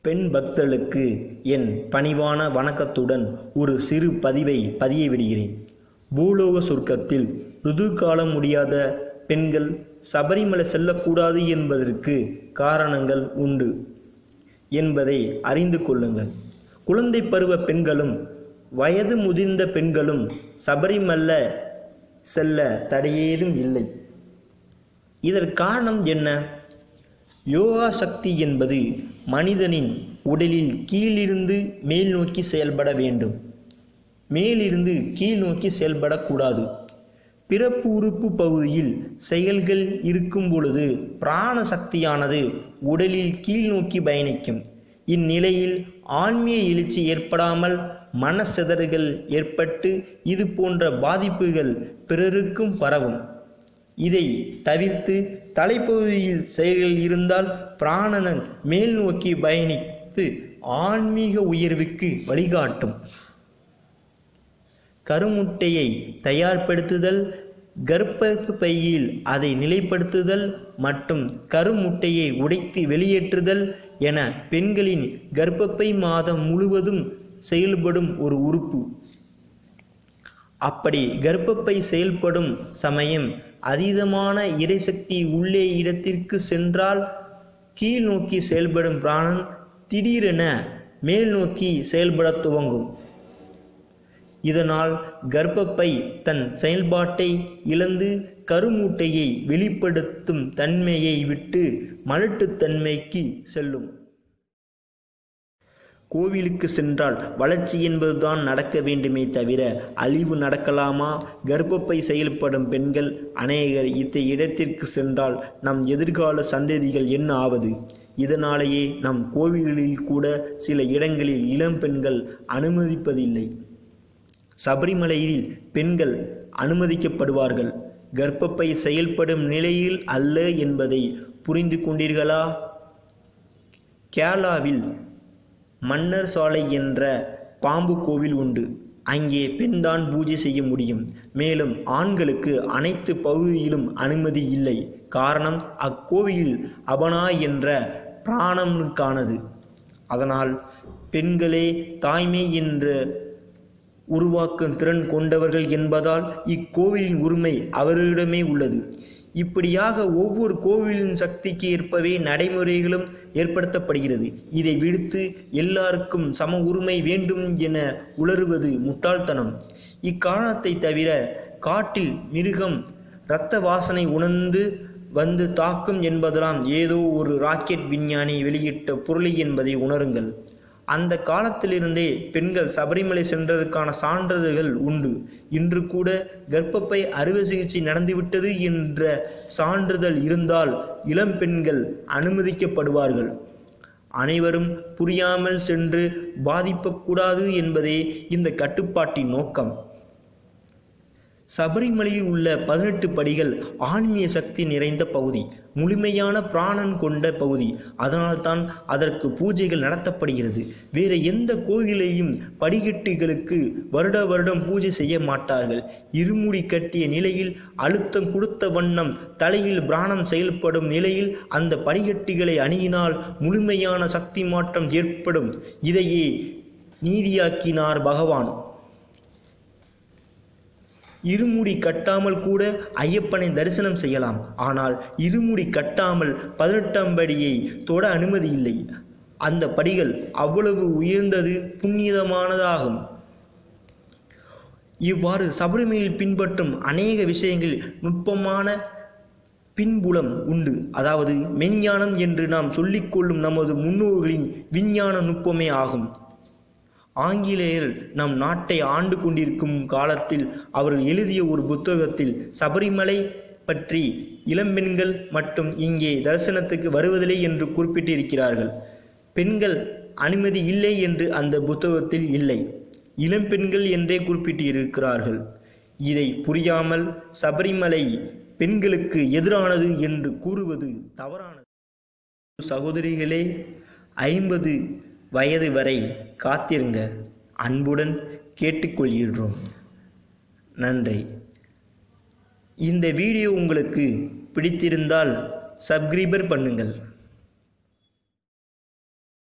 பெண் பக்தர்களுக்கு என் பணிவான வணக்கத்துடன் ஒரு சிறு பதிவை பதிய விடுகிறேன். பூலோக சொர்க்கத்தில் ருதுகாலம் முடியாத பெண்கள் சபரிமலை செல்லக்கூடாது என்பதற்கு காரணங்கள் உண்டு என்பதை அறிந்து கொள்ளுங்கள். குழந்தை பருவ பெண்களும் வயது முதிர்ந்த பெண்களும் சபரிமலை செல்ல தடையேதும் இல்லை. இதற்கு காரணம் என்ன? யோகா சக்தி என்பது மனிதனின் உடலில் கீழிருந்து மேல் நோக்கி செயல்பட வேண்டும், மேலிருந்து கீழ் நோக்கி செயல்படக்கூடாது. பிறப்பு உறுப்பு பகுதியில் செயல்கள் இருக்கும் பொழுது பிராண சக்தியானது உடலில் கீழ் நோக்கி பயணிக்கும். இந்நிலையில் ஆன்மீக எழுச்சி ஏற்படாமல் மனச்சிதறல்கள் ஏற்பட்டு இது போன்ற பாதிப்புகள் பிறருக்கும் பரவும். இதை தவிர்த்து தலைப்பகுதியில் செயல்கள் இருந்தால் பிராணன் மேல் நோக்கி பயணித்து ஆன்மீக உயர்வுக்கு வழிகாட்டும். கருமுட்டையை தயார்படுத்துதல், கர்ப்ப பையில் அதை நிலைப்படுத்துதல் மற்றும் கருமுட்டையை உடைத்து வெளியேற்றுதல் என பெண்களின் கர்ப்பப்பை மாதம் முழுவதும் செயல்படும் ஒரு உறுப்பு. அப்படி கர்ப்பப்பை செயல்படும் சமயம் அதீதமான இறைசக்தி உள்ளே இடத்திற்கு சென்றால் கீழ் நோக்கி செயல்படும் பிராணன் திடீரென மேல் நோக்கி செயல்பட துவங்கும். இதனால் கர்ப்பப்பை தன் செயல்பாட்டை இழந்து கருமுட்டையை வெளிப்படுத்தும் தன்மையை விட்டு மலட்டுத்தன்மைக்கு செல்லும். கோவிலுக்கு சென்றால் வளர்ச்சி என்பதுதான் நடக்க வேண்டுமே தவிர அழிவு நடக்கலாமா? கர்ப்பப்பை செயல்படும் பெண்கள் அநேகர் இத்தகைய இடத்திற்கு சென்றால் நம் எதிர்கால சந்ததிகள் என்ன ஆவது? இதனாலேயே நம் கோவில்களில் கூட சில இடங்களில் இளம் பெண்கள் அனுமதிப்பதில்லை. சபரிமலையில் பெண்கள் அனுமதிக்கப்படுவார்கள், கர்ப்பப்பை செயல்படும் நிலையில் அல்ல என்பதை புரிந்து கொண்டீர்களா? கேரளாவில் மன்னர் சாலை என்ற பாம்பு கோவில் உண்டு. அங்கே பெண்தான் பூஜை செய்ய முடியும். மேலும் ஆண்களுக்கு அனைத்து பகுதியிலும் அனுமதி இல்லை. காரணம், அக்கோவில் அபனா என்ற பிராணனுக்கானது. அதனால் பெண்களே தாய்மை என்ற உருவாக்கும் திறன் கொண்டவர்கள் என்பதால் இக்கோவிலின் உரிமை அவர்களிடமே உள்ளது. இப்படியாக ஒவ்வொரு கோவிலின் சக்திக்கு ஏற்பவே நடைமுறைகளும் ஏற்படுத்தப்படுகிறது. இதை விடுத்து எல்லாருக்கும் சம உரிமை வேண்டும் என உளறுவது முட்டாள்தனம். இக்காரணத்தை தவிர காட்டில் மிருகம் இரத்த வாசனை உணர்ந்து வந்து தாக்கும் என்பதெல்லாம் ஏதோ ஒரு ராக்கெட் விஞ்ஞானி வெளியிட்ட பொருளை என்பதை உணருங்கள். அந்த காலத்திலிருந்தே பெண்கள் சபரிமலை சென்றதற்கான சான்றிதழ்கள் உண்டு. இன்று கூட கர்ப்பப்பை அறுவை சிகிச்சை நடந்துவிட்டது என்ற சான்றிதழ் இருந்தால் இளம் பெண்கள் அனுமதிக்கப்படுவார்கள். அனைவரும் புரியாமல் சென்று பாதிக்கக்கூடாது என்பதே இந்த கட்டுப்பாட்டின் நோக்கம். சபரிமலையில் உள்ள 18 படிகள் ஆன்மீக சக்தி நிறைந்த பகுதி, முழுமையான பிராணன் கொண்ட பகுதி. அதனால்தான் அதற்கு பூஜைகள் நடத்தப்படுகிறது. வேறு எந்த கோயிலையும் படிக்கட்டுகளுக்கு வருடம் பூஜை செய்ய மாட்டார்கள். இருமுடி கட்டிய நிலையில் அழுத்தம் கொடுத்த வண்ணம் தலையில் பிராணம் செயல்படும் நிலையில் அந்த படிக்கட்டுகளை அணுகினால் முழுமையான சக்தி மாற்றம் ஏற்படும். இதையே நீதியாக்கினார் பகவான். இருமுடி கட்டாமல் கூட ஐயப்பனை தரிசனம் செய்யலாம். ஆனால் இருமுடி கட்டாமல் 18ஆம் படியை தொட அனுமதி இல்லை. அந்த படிகள் அவ்வளவு உயர்ந்தது, புண்ணியமானதாகும். இவ்வாறு சபரிமலையில் பின்பற்றும் அநேக விஷயங்களில் நுட்பமான பின்புலம் உண்டு. அதாவது மெஞ்ஞானம் என்று நாம் சொல்லிக்கொள்ளும் நமது முன்னோர்களின் விஞ்ஞான நுட்பமே ஆகும். ஆங்கிலேயர் நம் நாட்டை ஆண்டு கொண்டிருக்கும் காலத்தில் அவர்கள் எழுதிய ஒரு புத்தகத்தில் சபரிமலை பற்றி இளம்பெண்கள் மட்டும் இங்கே தரிசனத்துக்கு வருவதில்லை என்று குறிப்பிட்டிருக்கிறார்கள். பெண்கள் அனுமதி இல்லை என்று அந்த புத்தகத்தில் இல்லை, இளம்பெண்கள் என்றே குறிப்பிட்டிருக்கிறார்கள். இதை புரியாமல் சபரிமலை பெண்களுக்கு எதிரானது என்று கூறுவது தவறானது. சகோதரிகளே, 50 வயது வரை காத்திருங்க. அன்புடன் கேட்டுக்கொள்கிறோம். நன்றி. இந்த வீடியோ உங்களுக்கு பிடித்திருந்தால் சப்ஸ்கிரைப் பண்ணுங்கள்.